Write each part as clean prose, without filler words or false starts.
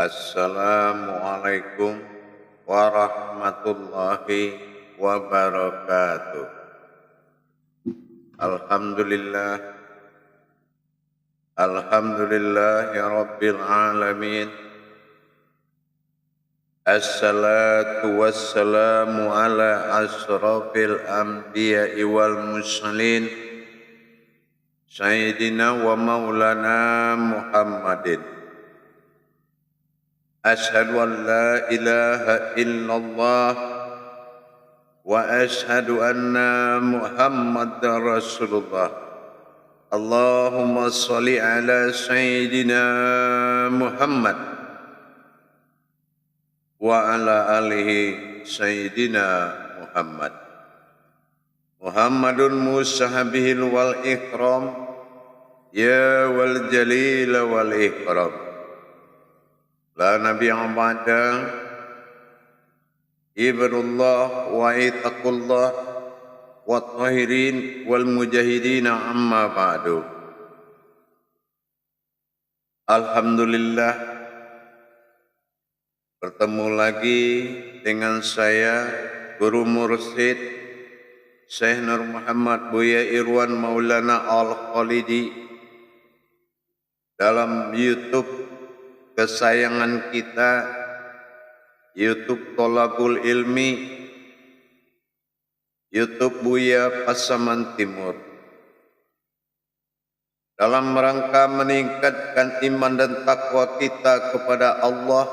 Assalamualaikum warahmatullahi wabarakatuh. Alhamdulillah, alhamdulillahi rabbil alamin. Assalatu wassalamu ala asrafil anbiya'i wal mursalin Sayyidina wa maulana Muhammadin. Ashhadu an la ilaha illallah wa ashhadu anna Muhammadar Rasulullah. Allahumma salli ala Sayyidina Muhammad wa ala alihi Sayyidina Muhammad. Muhammadun musahabihil wal ikram, ya wal jalil wal ikram. La nabiyya ba'da, ibadullah wa itaqullah wa tahirin wal mujahidin amma ba'du. Alhamdulillah, bertemu lagi dengan saya, Guru Mursyid Syekh Nur Muhammad Buya Irwan Maulana Al-Khalidi dalam YouTube kesayangan kita, YouTube Tholabul Ilmi, YouTube Buya Pasaman Timur, dalam rangka meningkatkan iman dan takwa kita kepada Allah.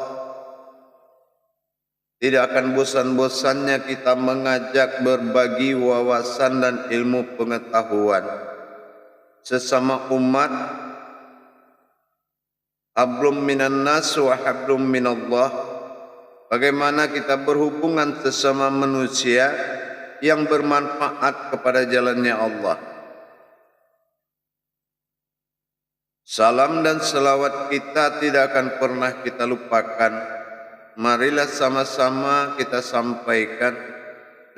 Tidak akan bosan-bosannya kita mengajak berbagi wawasan dan ilmu pengetahuan sesama umat. Hablum minan nas wa hablum minallah. Bagaimana kita berhubungan sesama manusia yang bermanfaat kepada jalannya Allah. Salam dan selawat kita tidak akan pernah kita lupakan. Marilah sama-sama kita sampaikan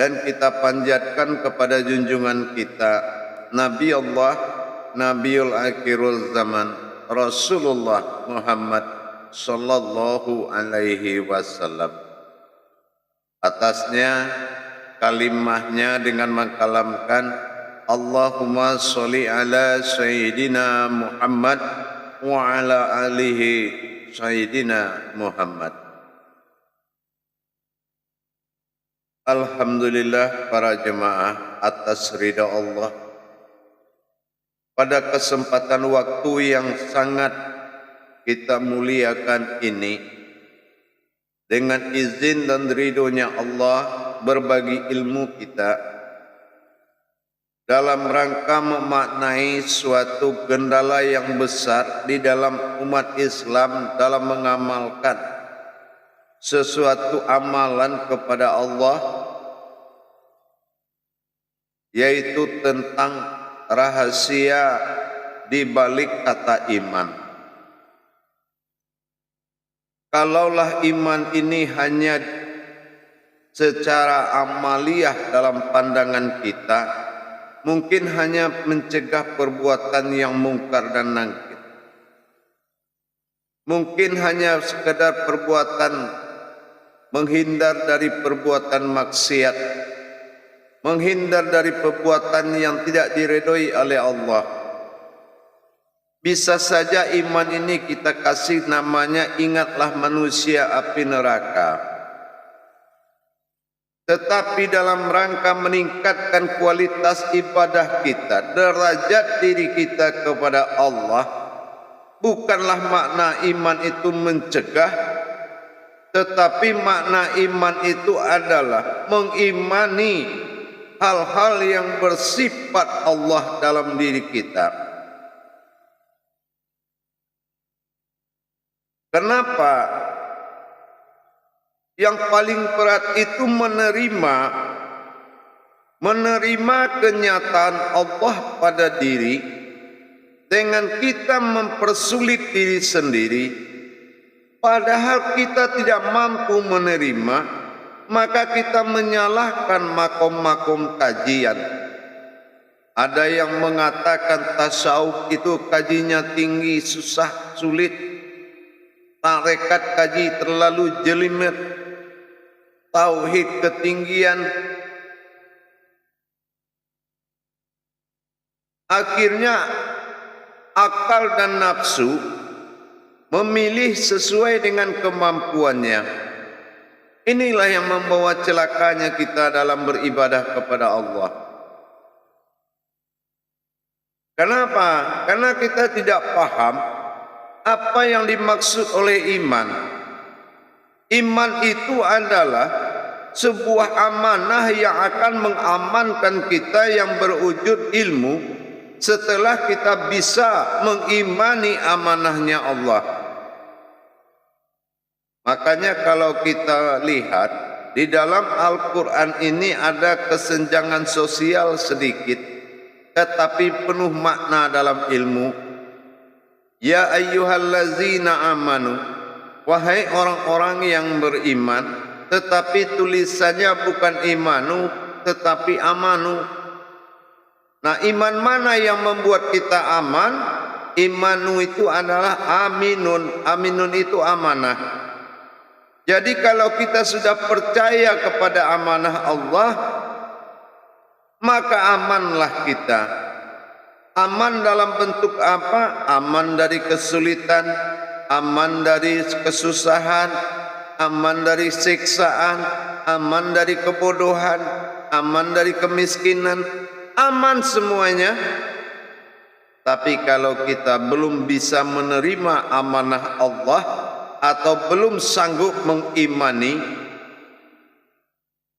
dan kita panjatkan kepada junjungan kita, Nabi Allah, Nabiul Akhirul Zaman, Rasulullah Muhammad sallallahu alaihi wasallam. Atasnya kalimahnya dengan mengkalamkan Allahumma sholli ala Sayyidina Muhammad wa ala alihi Sayyidina Muhammad. Alhamdulillah para jemaah, atas ridha Allah, pada kesempatan waktu yang sangat kita muliakan ini, dengan izin dan ridhonya Allah, berbagi ilmu kita dalam rangka memaknai suatu gendala yang besar di dalam umat Islam dalam mengamalkan sesuatu amalan kepada Allah, yaitu tentang rahasia di balik kata iman. Kalaulah iman ini hanya secara amaliyah dalam pandangan kita, mungkin hanya mencegah perbuatan yang mungkar dan nangkir. Mungkin hanya sekedar perbuatan menghindar dari perbuatan maksiat, menghindar dari perbuatan yang tidak diredoi oleh Allah. Bisa saja iman ini kita kasih namanya ingatlah manusia api neraka. Tetapi dalam rangka meningkatkan kualitas ibadah kita, derajat diri kita kepada Allah, bukanlah makna iman itu mencegah, tetapi makna iman itu adalah mengimani hal-hal yang bersifat Allah dalam diri kita. Kenapa? Yang paling berat itu menerima kenyataan Allah pada diri dengan kita mempersulit diri sendiri. Padahal kita tidak mampu menerima, maka kita menyalahkan makom-makom kajian. Ada yang mengatakan tasawuf itu kajinya tinggi, susah, sulit. tarekat kaji terlalu jelimet, tauhid ketinggian, akhirnya akal dan nafsu memilih sesuai dengan kemampuannya. Inilah yang membawa celakanya kita dalam beribadah kepada Allah. Kenapa? Karena kita tidak paham apa yang dimaksud oleh iman. Iman itu adalah sebuah amanah yang akan mengamankan kita yang berwujud ilmu setelah kita bisa mengimani amanahnya Allah. Makanya kalau kita lihat di dalam Al-Quran ini ada kesenjangan sosial sedikit, tetapi penuh makna dalam ilmu. Ya ayyuhallazina amanu, wahai orang-orang yang beriman, tetapi tulisannya bukan imanu, tetapi amanu. Nah, iman mana yang membuat kita aman? Imanu itu adalah aminun. Aminun itu amanah. Jadi kalau kita sudah percaya kepada amanah Allah, maka amanlah kita. Aman dalam bentuk apa? Aman dari kesulitan, aman dari kesusahan, aman dari siksaan, aman dari kebodohan, aman dari kemiskinan, aman semuanya. Tapi kalau kita belum bisa menerima amanah Allah atau belum sanggup mengimani,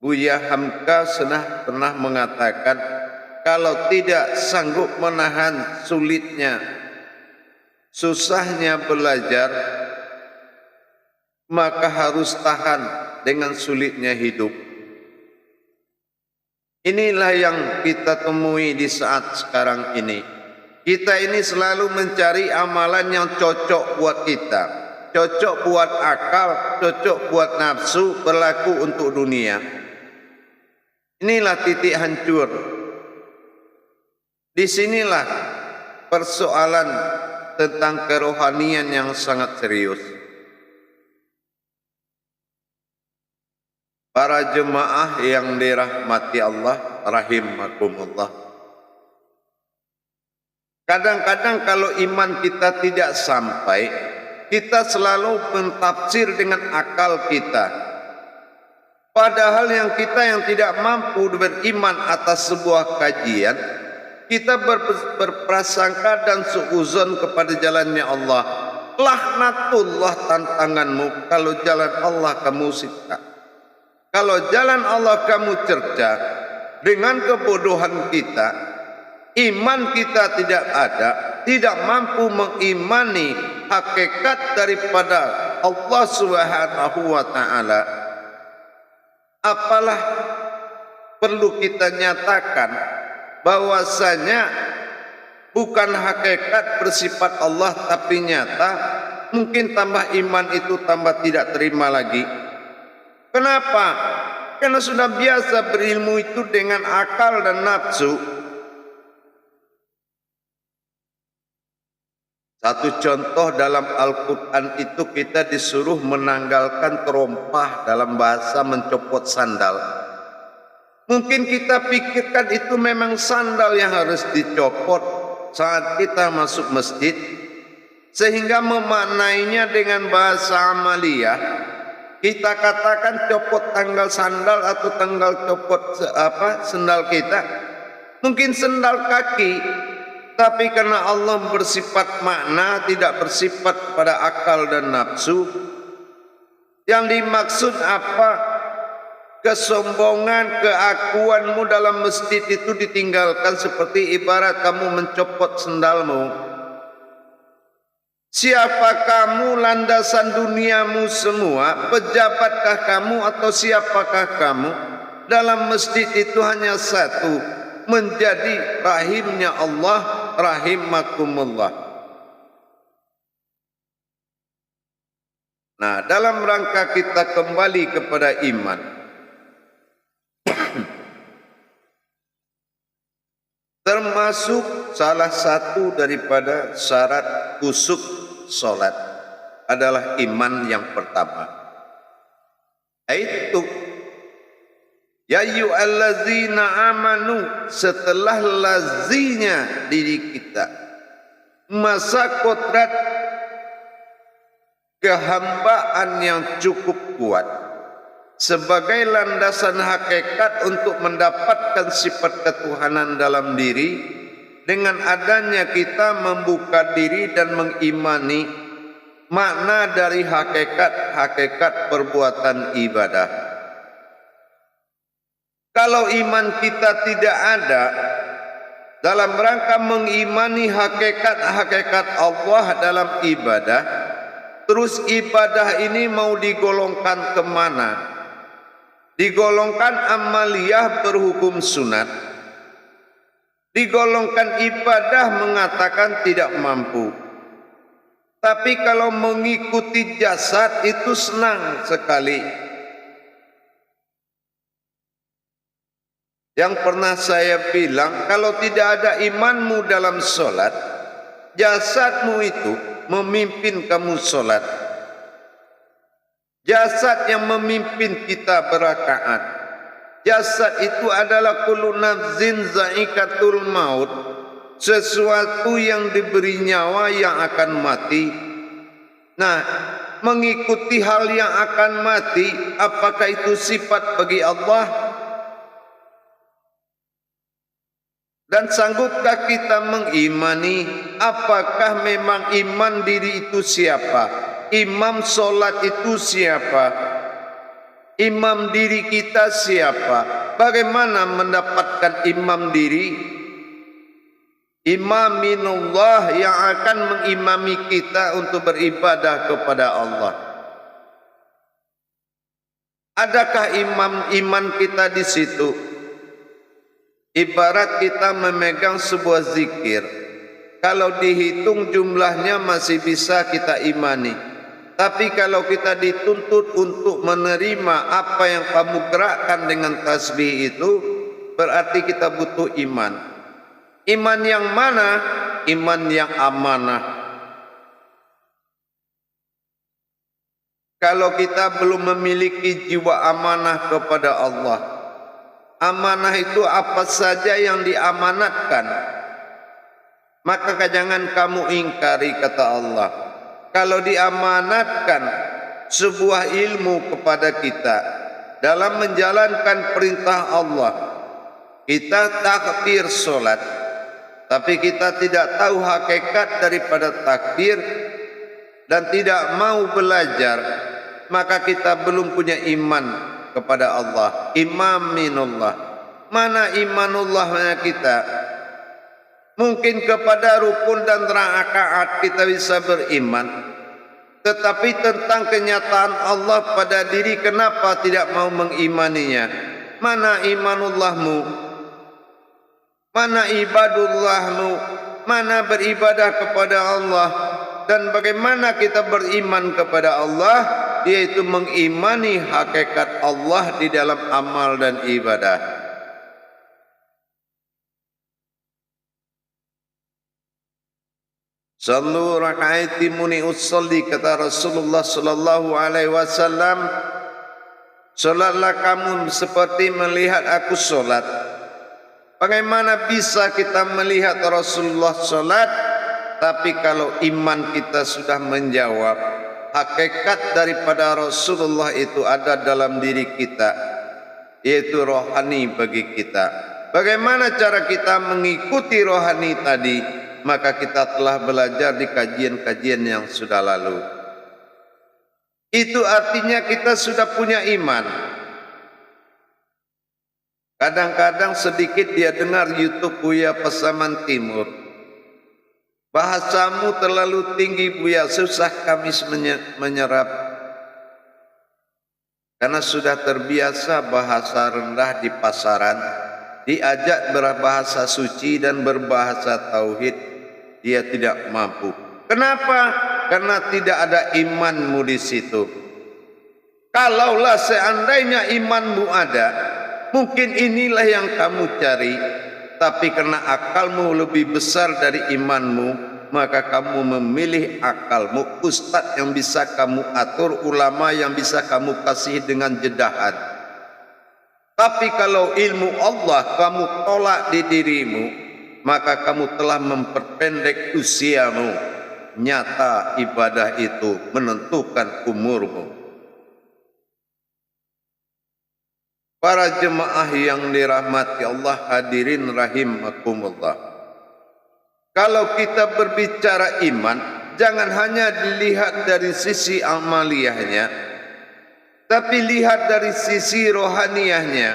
Buya Hamka pernah mengatakan, kalau tidak sanggup menahan sulitnya, susahnya belajar, maka harus tahan dengan sulitnya hidup. Inilah yang kita temui di saat sekarang ini. Kita ini selalu mencari amalan yang cocok buat kita. Cocok buat akal, cocok buat nafsu, berlaku untuk dunia. Inilah titik hancur. Disinilah persoalan tentang kerohanian yang sangat serius. Para jemaah yang dirahmati Allah, rahimakumullah. Kadang-kadang kalau iman kita tidak sampai, kita selalu mentafsir dengan akal kita. Padahal yang tidak mampu beriman atas sebuah kajian, kita berprasangka dan suuzon kepada jalannya Allah. Laknatullah tantanganmu kalau jalan Allah kamu sita. Kalau jalan Allah kamu cerca, dengan kebodohan kita, iman kita tidak ada, tidak mampu mengimani hakikat daripada Allah Subhanahu wa taala. Apalah perlu kita nyatakan bahwasanya bukan hakikat bersifat Allah tapi nyata, mungkin tambah iman itu tambah tidak terima lagi. Kenapa? Karena sudah biasa berilmu itu dengan akal dan nafsu. Satu contoh dalam Al-Quran itu kita disuruh menanggalkan terompah, dalam bahasa mencopot sandal. Mungkin kita pikirkan itu memang sandal yang harus dicopot saat kita masuk masjid, sehingga memaknainya dengan bahasa amaliyah. Kita katakan copot tanggal sandal atau tanggal copot sandal kita. Mungkin sandal kaki. Tapi karena Allah bersifat makna, tidak bersifat pada akal dan nafsu. Yang dimaksud apa? Kesombongan, keakuanmu dalam masjid itu ditinggalkan seperti ibarat kamu mencopot sendalmu. Siapa kamu, landasan duniamu semua? Pejabatkah kamu atau siapakah kamu? Dalam masjid itu hanya satu, menjadi rahimnya Allah, rahimakumullah. Nah, dalam rangka kita kembali kepada iman, termasuk salah satu daripada syarat khusyuk salat adalah iman yang pertama. Itu ya ayyuhallazina amanu, setelah lazinya diri kita masa kodrat kehambaan yang cukup kuat sebagai landasan hakikat untuk mendapatkan sifat ketuhanan dalam diri, dengan adanya kita membuka diri dan mengimani makna dari hakikat perbuatan ibadah. Kalau iman kita tidak ada dalam rangka mengimani hakikat Allah dalam ibadah, terus ibadah ini mau digolongkan kemana? Digolongkan amaliyah berhukum sunat, digolongkan ibadah mengatakan tidak mampu. Tapi kalau mengikuti jasad itu senang sekali. Yang pernah saya bilang, kalau tidak ada imanmu dalam sholat, jasadmu itu memimpin kamu sholat. Jasad yang memimpin kita berakaat. Jasad itu adalah kullu nafsin za'iqatul maut, sesuatu yang diberi nyawa yang akan mati. Nah, mengikuti hal yang akan mati, apakah itu sifat bagi Allah? Dan sanggupkah kita mengimani apakah memang iman diri itu siapa? Imam solat itu siapa? Imam diri kita siapa? Bagaimana mendapatkan imam diri? Imaminullah yang akan mengimami kita untuk beribadah kepada Allah. Adakah iman kita di situ? Ibarat kita memegang sebuah zikir, kalau dihitung jumlahnya masih bisa kita imani. Tapi kalau kita dituntut untuk menerima apa yang kamu gerakkan dengan tasbih itu, berarti kita butuh iman. Iman yang mana? Iman yang amanah. Kalau kita belum memiliki jiwa amanah kepada Allah, amanah itu apa saja yang diamanatkan, maka jangan kamu ingkari, kata Allah. Kalau diamanatkan sebuah ilmu kepada kita dalam menjalankan perintah Allah, kita takbir solat, tapi kita tidak tahu hakikat daripada takbir dan tidak mau belajar, maka kita belum punya iman kepada Allah. Imaminullah. Mana imanullahnya kita? Mungkin kepada rukun dan rakaat kita bisa beriman, tetapi tentang kenyataan Allah pada diri, kenapa tidak mau mengimaninya? Mana imanullahmu? Mana ibadullahmu? Mana beribadah kepada Allah? Dan bagaimana kita beriman kepada Allah? Yaitu mengimani hakikat Allah di dalam amal dan ibadah. Sallu raka'ati muni usalli, kata Rasulullah sallallahu alaihi wasallam, salatlah kamu seperti melihat aku salat. Bagaimana bisa kita melihat Rasulullah salat, tapi kalau iman kita sudah menjawab, hakikat daripada Rasulullah itu ada dalam diri kita, yaitu rohani bagi kita. Bagaimana cara kita mengikuti rohani tadi? Maka kita telah belajar di kajian-kajian yang sudah lalu. Itu artinya kita sudah punya iman. Kadang-kadang sedikit dia dengar YouTube Buya Pasaman Timur. Bahasamu terlalu tinggi Buya, susah kami menyerap. Karena sudah terbiasa bahasa rendah di pasaran, diajak berbahasa suci dan berbahasa tauhid, dia tidak mampu. Kenapa? Karena tidak ada imanmu di situ. Kalaulah seandainya imanmu ada, mungkin inilah yang kamu cari. Tapi karena akalmu lebih besar dari imanmu, maka kamu memilih akalmu, ustadz yang bisa kamu atur, ulama yang bisa kamu kasih dengan jedahan. Tapi kalau ilmu Allah kamu tolak di dirimu, maka kamu telah memperpendek usiamu. Nyata ibadah itu menentukan umurmu. Para jemaah yang dirahmati Allah, hadirin rahimakumullah. Kalau kita berbicara iman, jangan hanya dilihat dari sisi amaliyahnya, tapi lihat dari sisi rohaniyahnya.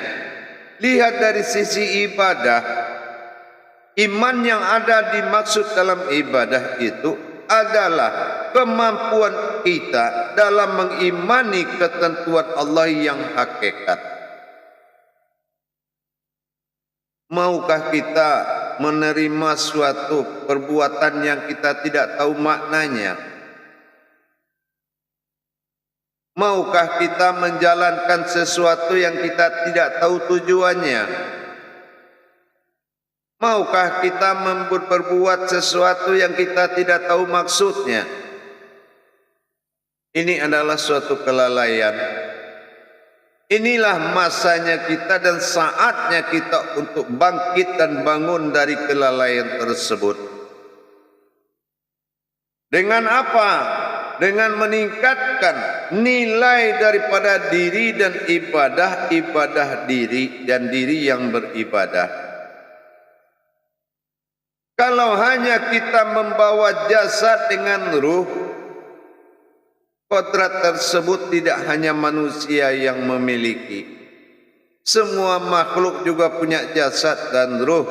Lihat dari sisi ibadah. Iman yang ada dimaksud dalam ibadah itu adalah kemampuan kita dalam mengimani ketentuan Allah yang hakikat. Maukah kita menerima suatu perbuatan yang kita tidak tahu maknanya? Maukah kita menjalankan sesuatu yang kita tidak tahu tujuannya? Maukah kita berbuat sesuatu yang kita tidak tahu maksudnya? Ini adalah suatu kelalaian. Inilah masanya kita dan saatnya kita untuk bangkit dan bangun dari kelalaian tersebut. Dengan apa? Dengan meningkatkan nilai daripada diri dan ibadah diri dan diri yang beribadah. Kalau hanya kita membawa jasad dengan ruh, kodrat tersebut tidak hanya manusia yang memiliki. Semua makhluk juga punya jasad dan ruh,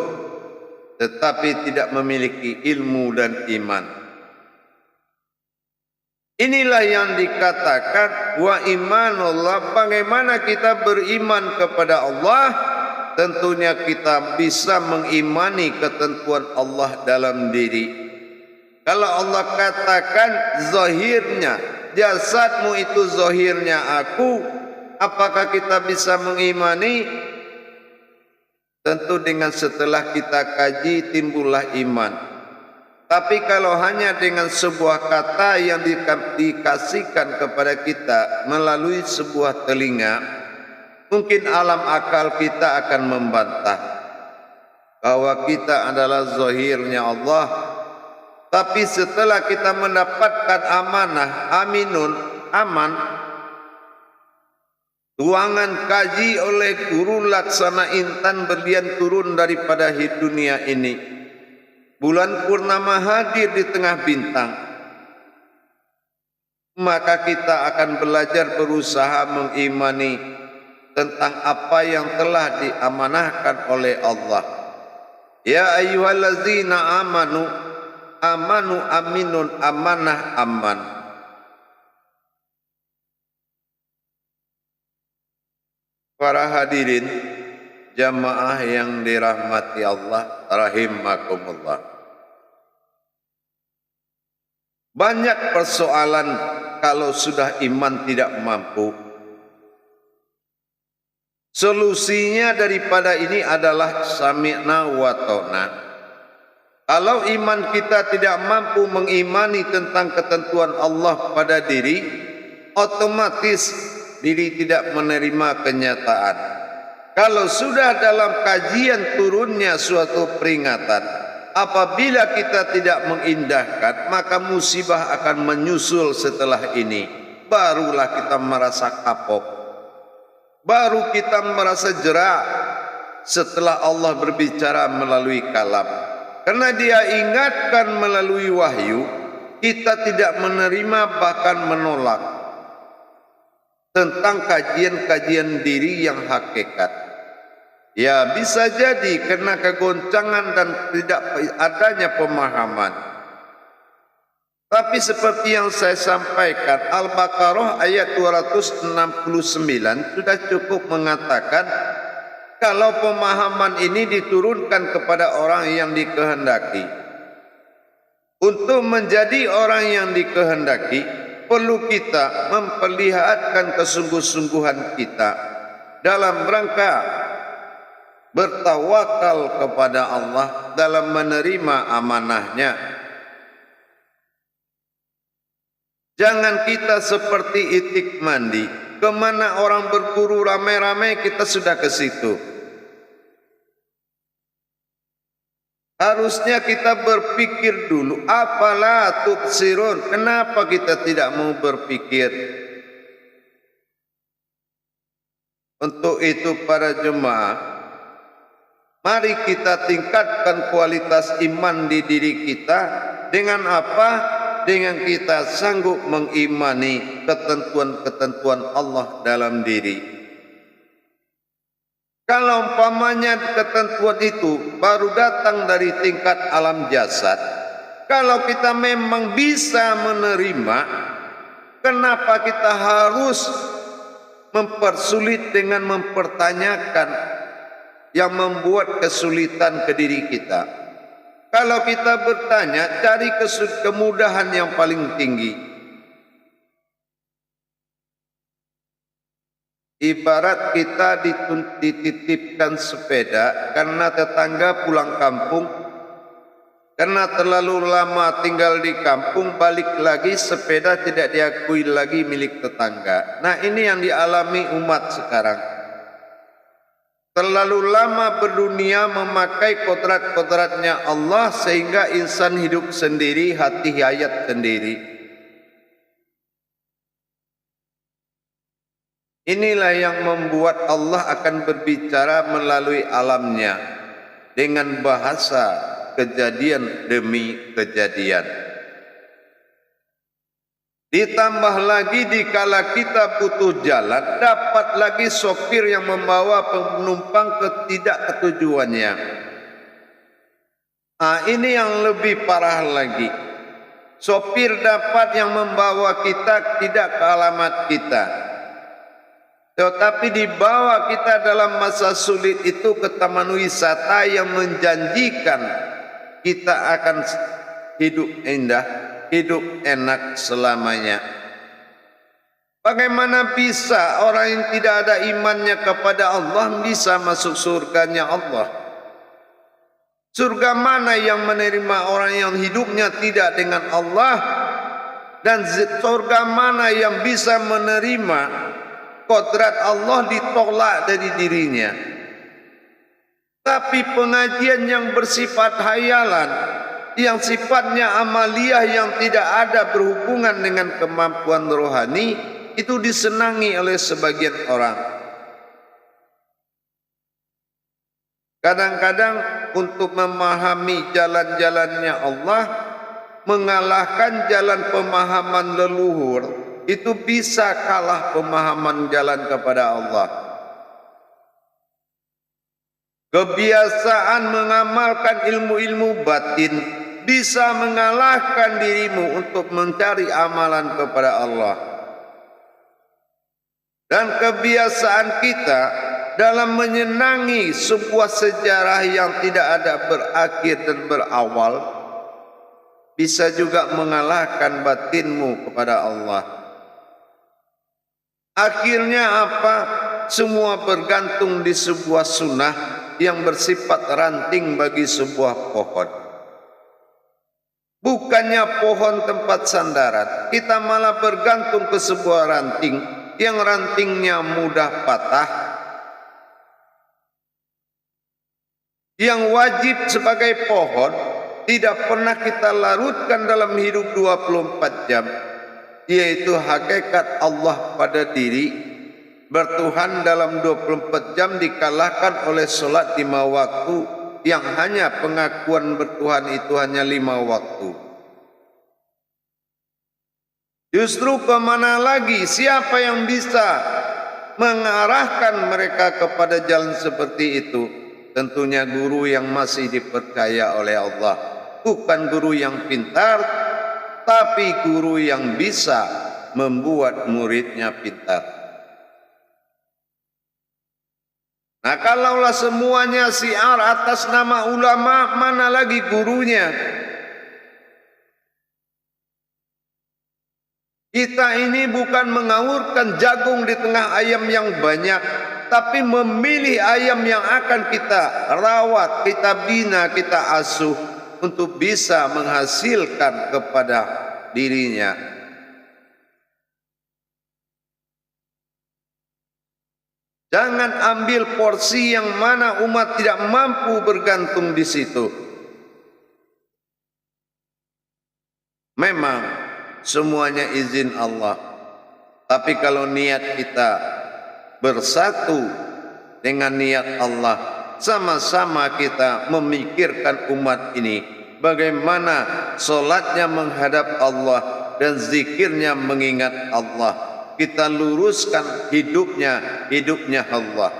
tetapi tidak memiliki ilmu dan iman. Inilah yang dikatakan wa imanullah. Bagaimana kita beriman kepada Allah? Tentunya kita bisa mengimani ketentuan Allah dalam diri. Kalau Allah katakan zahirnya, jasadmu itu zahirnya aku, apakah kita bisa mengimani? Tentu dengan setelah kita kaji timbullah iman. Tapi kalau hanya dengan sebuah kata yang dikasihkan kepada kita melalui sebuah telinga, mungkin alam akal kita akan membantah bahwa kita adalah zahirnya Allah. Tapi setelah kita mendapatkan amanah, aman, tuangan kaji oleh guru Laksana Intan berlian turun daripada dunia ini. Bulan purnama hadir di tengah bintang. Maka kita akan belajar berusaha mengimani tentang apa yang telah diamanahkan oleh Allah. Ya ayyuhallazina amanu aminun amanah aman. Para hadirin jamaah yang dirahmati Allah rahimakumullah. Banyak persoalan kalau sudah iman tidak mampu. Solusinya daripada ini adalah sami'na wa ta'na. Kalau iman kita tidak mampu mengimani tentang ketentuan Allah pada diri, otomatis diri tidak menerima kenyataan. Kalau sudah dalam kajian turunnya suatu peringatan, apabila kita tidak mengindahkan, maka musibah akan menyusul setelah ini. Barulah kita merasa kapok. Baru kita merasa jerak setelah Allah berbicara melalui kalam. Karena dia ingatkan melalui wahyu, kita tidak menerima bahkan menolak tentang kajian-kajian diri yang hakikat. Ya bisa jadi karena kegoncangan dan tidak adanya pemahaman. Tapi seperti yang saya sampaikan, Al-Baqarah ayat 269 sudah cukup mengatakan kalau pemahaman ini diturunkan kepada orang yang dikehendaki. Untuk menjadi orang yang dikehendaki, perlu kita memperlihatkan kesungguh-sungguhan kita dalam rangka bertawakal kepada Allah dalam menerima amanahnya. Jangan kita seperti itik mandi. Kemana orang berburu ramai-ramai kita sudah ke situ. Harusnya kita berpikir dulu. Apalah tubsirun. Kenapa kita tidak mau berpikir? Untuk itu para jemaah, mari kita tingkatkan kualitas iman di diri kita. Dengan apa? Dengan kita sanggup mengimani ketentuan-ketentuan Allah dalam diri. Kalau umpamanya ketentuan itu baru datang dari tingkat alam jasad, kalau kita memang bisa menerima, kenapa kita harus mempersulit dengan mempertanyakan yang membuat kesulitan ke diri kita? Kalau kita bertanya, cari kemudahan yang paling tinggi. Ibarat kita dititipkan sepeda karena tetangga pulang kampung, karena terlalu lama tinggal di kampung, balik lagi sepeda tidak diakui lagi milik tetangga. Nah, ini yang dialami umat sekarang. Terlalu lama berdunia memakai kodrat-kodratnya Allah sehingga insan hidup sendiri, hati hayat sendiri. Inilah yang membuat Allah akan berbicara melalui alamnya dengan bahasa kejadian demi kejadian. Ditambah lagi dikala kita butuh jalan, dapat lagi sopir yang membawa penumpang ke tidak ketujuannya. Ini yang lebih parah lagi. Sopir dapat yang membawa kita tidak ke alamat kita, tetapi dibawa kita dalam masa sulit itu ke taman wisata yang menjanjikan kita akan hidup indah, hidup enak selamanya. Bagaimana bisa orang yang tidak ada imannya kepada Allah bisa masuk surganya Allah? Surga mana yang menerima orang yang hidupnya tidak dengan Allah? Dan surga mana yang bisa menerima kodrat Allah ditolak dari dirinya? Tapi pengajian yang bersifat hayalan, yang sifatnya amaliyah, yang tidak ada berhubungan dengan kemampuan rohani, itu disenangi oleh sebagian orang. Kadang-kadang untuk memahami jalan-jalannya Allah, mengalahkan jalan pemahaman leluhur, itu bisa kalah pemahaman jalan kepada Allah. Kebiasaan mengamalkan ilmu-ilmu batin bisa mengalahkan dirimu untuk mencari amalan kepada Allah. Dan kebiasaan kita dalam menyenangi sebuah sejarah yang tidak ada berakhir dan berawal bisa juga mengalahkan batinmu kepada Allah. Akhirnya apa? Semua bergantung di sebuah sunnah yang bersifat ranting bagi sebuah pohon. Bukannya pohon tempat sandaran, kita malah bergantung ke sebuah ranting yang rantingnya mudah patah, yang wajib sebagai pohon tidak pernah kita larutkan dalam hidup 24 jam, yaitu hakikat Allah pada diri. Bertuhan dalam 24 jam dikalahkan oleh solat 5 waktu, yang hanya pengakuan bertuhan itu hanya 5 waktu. Justru kemana lagi? Siapa yang bisa mengarahkan mereka kepada jalan seperti itu? Tentunya guru yang masih dipercaya oleh Allah. Bukan guru yang pintar, tapi guru yang bisa membuat muridnya pintar. Nah, kalaulah semuanya syiar atas nama ulama, mana lagi gurunya? Kita ini bukan mengawurkan jagung di tengah ayam yang banyak, tapi memilih ayam yang akan kita rawat, kita bina, kita asuh untuk bisa menghasilkan kepada dirinya. Jangan ambil porsi yang mana umat tidak mampu bergantung di situ. Memang semuanya izin Allah. Tapi kalau niat kita bersatu dengan niat Allah, sama-sama kita memikirkan umat ini, bagaimana solatnya menghadap Allah dan zikirnya mengingat Allah. Kita luruskan hidupnya Allah.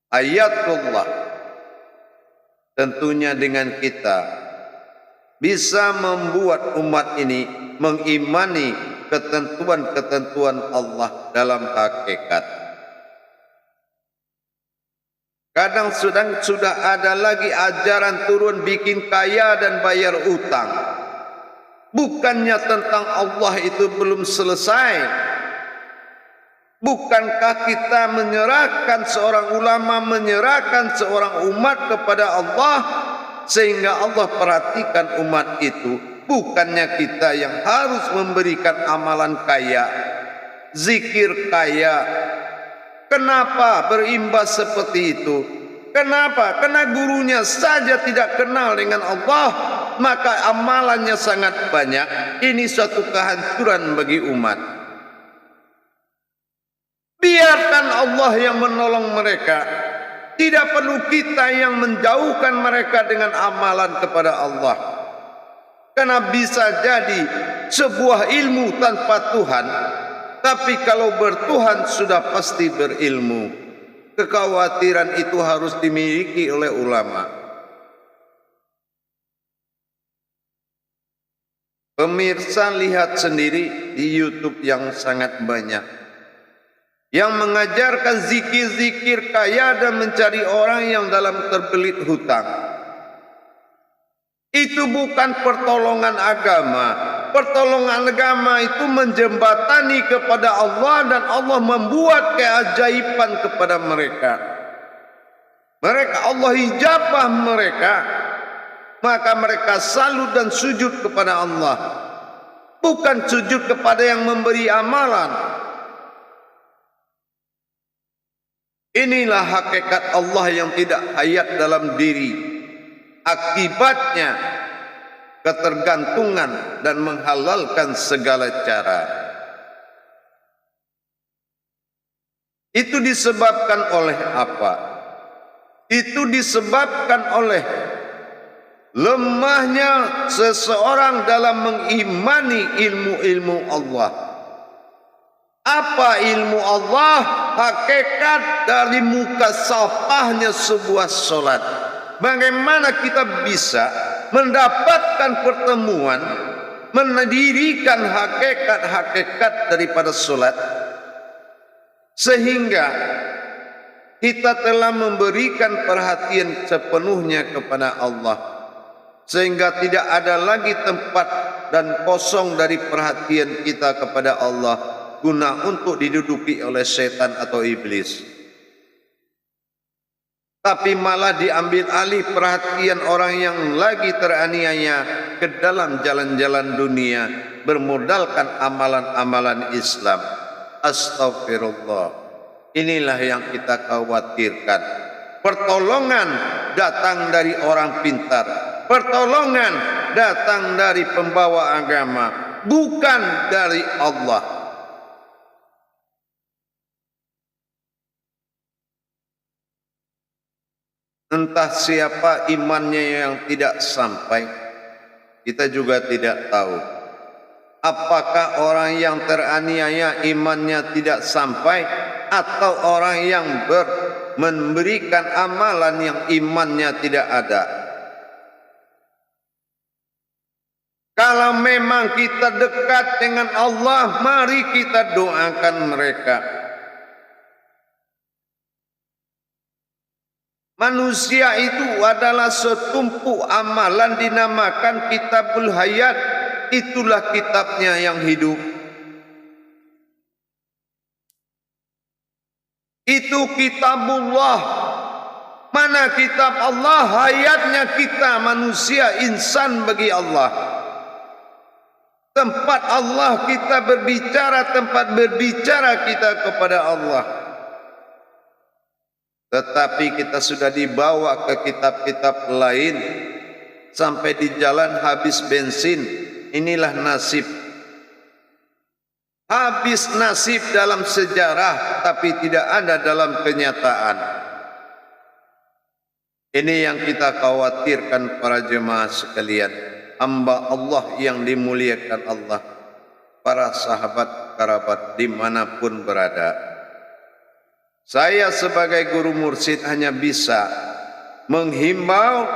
Ayatullah. Tentunya dengan kita bisa membuat umat ini mengimani ketentuan-ketentuan Allah dalam hakikat. Kadang sudah ada lagi ajaran turun bikin kaya dan bayar utang. Bukannya tentang Allah itu belum selesai. Bukankah kita menyerahkan seorang ulama, menyerahkan seorang umat kepada Allah, sehingga Allah perhatikan umat itu? Bukannya kita yang harus memberikan amalan kaya, zikir kaya. Kenapa berimbas seperti itu? Kenapa? Karena gurunya saja tidak kenal dengan Allah, maka amalannya sangat banyak. Ini suatu kehancuran bagi umat. Biarkan Allah yang menolong mereka. Tidak perlu kita yang menjauhkan mereka dengan amalan kepada Allah. Karena bisa jadi sebuah ilmu tanpa Tuhan, tapi kalau bertuhan sudah pasti berilmu. Kekhawatiran itu harus dimiliki oleh ulama. Pemirsa lihat sendiri di YouTube yang sangat banyak yang mengajarkan zikir-zikir kaya dan mencari orang yang dalam terbelit hutang. Itu bukan pertolongan agama. Pertolongan agama itu menjembatani kepada Allah, dan Allah membuat keajaiban kepada mereka. Allah hijabah mereka, maka mereka salut dan sujud kepada Allah, bukan sujud kepada yang memberi amalan. Inilah hakikat Allah yang tidak hayat dalam diri. Akibatnya ketergantungan dan menghalalkan segala cara. Itu disebabkan oleh apa? Itu disebabkan oleh lemahnya seseorang dalam mengimani ilmu-ilmu Allah. Apa ilmu Allah? Hakikat dari muka safahnya sebuah solat. Bagaimana kita bisa mendapatkan pertemuan, mendirikan hakikat-hakikat daripada solat, sehingga kita telah memberikan perhatian sepenuhnya kepada Allah, sehingga tidak ada lagi tempat dan kosong dari perhatian kita kepada Allah guna untuk diduduki oleh setan atau iblis. Tapi malah diambil alih perhatian orang yang lagi teraniaya ke dalam jalan-jalan dunia bermodalkan amalan-amalan Islam. Astagfirullah. Inilah yang kita khawatirkan. Pertolongan datang dari orang pintar. Pertolongan datang dari pembawa agama, bukan dari Allah. Entah siapa imannya yang tidak sampai, kita juga tidak tahu. Apakah orang yang teraniaya imannya tidak sampai, atau orang yang memberikan amalan yang imannya tidak ada? Kalau memang kita dekat dengan Allah, mari kita doakan mereka. Manusia itu adalah setumpuk amalan dinamakan Kitabul Hayat. Itulah kitabnya yang hidup. Itu kitabullah. Mana kitab Allah? Hayatnya kita manusia, insan bagi Allah. Tempat Allah kita berbicara, tempat berbicara kita kepada Allah. Tetapi kita sudah dibawa ke kitab-kitab lain sampai di jalan habis bensin. Inilah nasib. Habis nasib dalam sejarah tapi tidak ada dalam kenyataan. Ini yang kita khawatirkan para jemaah sekalian, hamba Allah yang dimuliakan Allah, para sahabat kerabat dimanapun berada. Saya sebagai guru mursyid hanya bisa menghimbau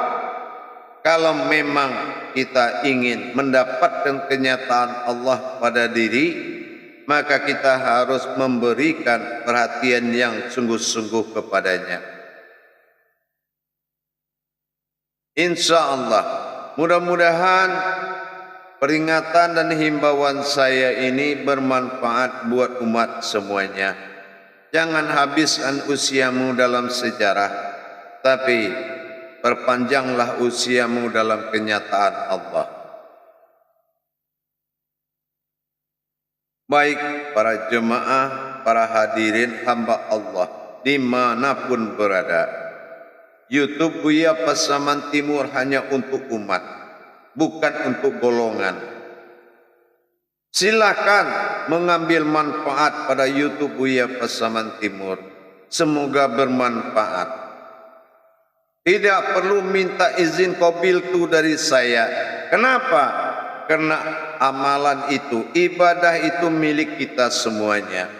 kalau memang kita ingin mendapatkan kenyataan Allah pada diri, maka kita harus memberikan perhatian yang sungguh-sungguh kepadanya. Insya Allah, mudah-mudahan peringatan dan himbauan saya ini bermanfaat buat umat semuanya. Jangan habiskan usiamu dalam sejarah, tapi perpanjanglah usiamu dalam kenyataan Allah. Baik para jemaah, para hadirin hamba Allah dimanapun berada, YouTube Buya Pasaman Timur hanya untuk umat, bukan untuk golongan. Silakan mengambil manfaat pada YouTube Buya Pasaman Timur. Semoga bermanfaat. Tidak perlu minta izin qabil tu dari saya. Kenapa? Karena amalan itu, ibadah itu milik kita semuanya.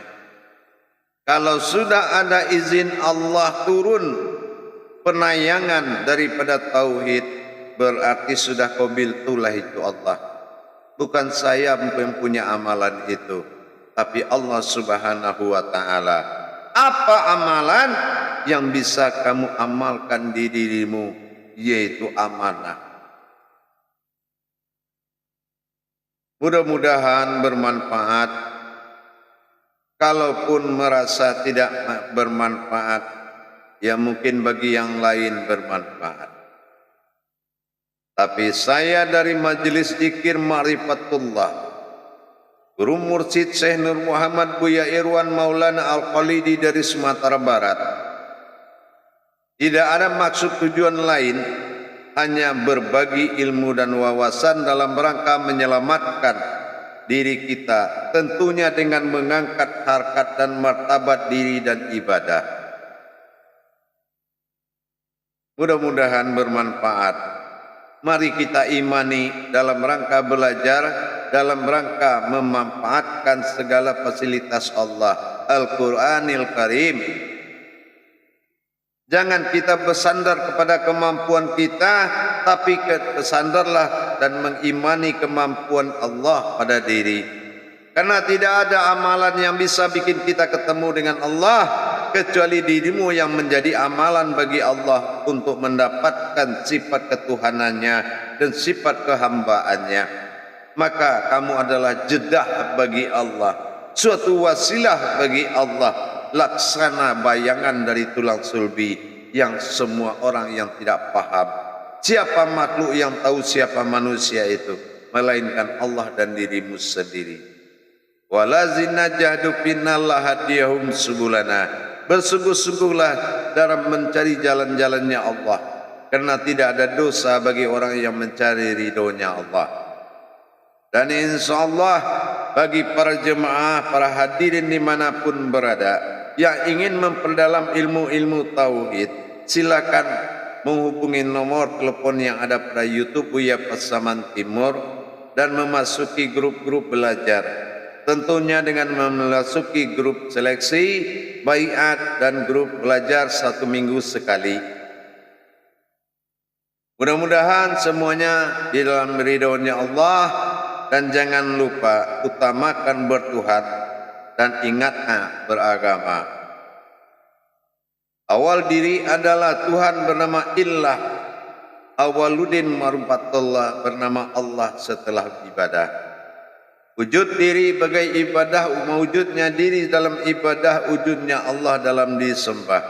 Kalau sudah ada izin Allah turun penayangan daripada tauhid, berarti sudah qabil tulah itu Allah. Bukan saya yang punya amalan itu, tapi Allah Subhanahu wa ta'ala. Apa amalan yang bisa kamu amalkan di dirimu? Yaitu amanah. Mudah-mudahan bermanfaat. Kalaupun merasa tidak bermanfaat, ya mungkin bagi yang lain bermanfaat. Tapi saya dari Majelis Zikir Ma'rifatullah, Guru Mursyid Syekh Nur Muhammad Buya Irwan Maulana Al-Khalidi dari Sumatera Barat, tidak ada maksud tujuan lain, hanya berbagi ilmu dan wawasan dalam rangka menyelamatkan diri kita, tentunya dengan mengangkat harkat dan martabat diri dan ibadah. Mudah-mudahan bermanfaat. Mari kita imani dalam rangka belajar, dalam rangka memanfaatkan segala fasilitas Allah Al-Quranil Karim. Jangan kita bersandar kepada kemampuan kita, tapi bersandarlah dan mengimani kemampuan Allah pada diri. Karena tidak ada amalan yang bisa bikin kita ketemu dengan Allah kecuali dirimu yang menjadi amalan bagi Allah untuk mendapatkan sifat ketuhanannya dan sifat kehambaannya. Maka kamu adalah jedah bagi Allah, suatu wasilah bagi Allah, laksana bayangan dari tulang sulbi yang semua orang yang tidak paham siapa makhluk yang tahu siapa manusia itu, melainkan Allah dan dirimu sendiri. Walazina jahdu finnallah hadiyahum subulana. Bersungguh-sungguhlah dalam mencari jalan-jalannya Allah, karena tidak ada dosa bagi orang yang mencari ridhonya Allah. Dan insya Allah bagi para jemaah, para hadirin dimanapun berada yang ingin memperdalam ilmu-ilmu tauhid, silakan menghubungi nomor telepon yang ada pada YouTube Buya Pasaman Timur dan memasuki grup-grup belajar. Tentunya dengan memasuki grup seleksi, baiat dan grup belajar 1 minggu sekali. Mudah-mudahan semuanya di dalam ridhonya Allah, dan jangan lupa utamakan bertuhan dan ingatlah beragama. Awal diri adalah Tuhan bernama Illah, awaludin marufatullah bernama Allah setelah ibadah. Wujud diri bagai ibadah, mewujudnya diri dalam ibadah, wujudnya Allah dalam disembah.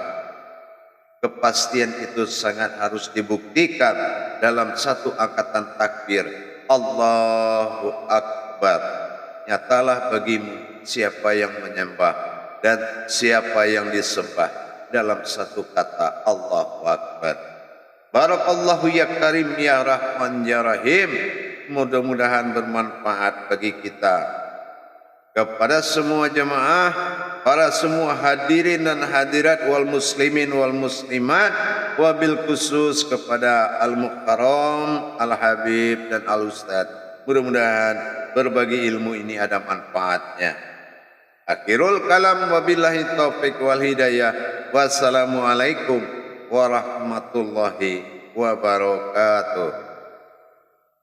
Kepastian itu sangat harus dibuktikan dalam satu angkatan takbir, Allahu Akbar. Nyatalah bagimu siapa yang menyembah dan siapa yang disembah. dalam satu kata Allahu Akbar. Barakallahu ya Karim ya Rahman ya Rahim. Mudah-mudahan bermanfaat bagi kita. Kepada semua jemaah, para semua hadirin dan hadirat wal muslimin wal muslimat, wabil khusus kepada Al-Muhtaram, Al-Habib dan Al-Ustad. Mudah-mudahan berbagi ilmu ini ada manfaatnya. Akhirul kalam wabillahi taufiq wal hidayah. Wassalamualaikum warahmatullahi wabarakatuh.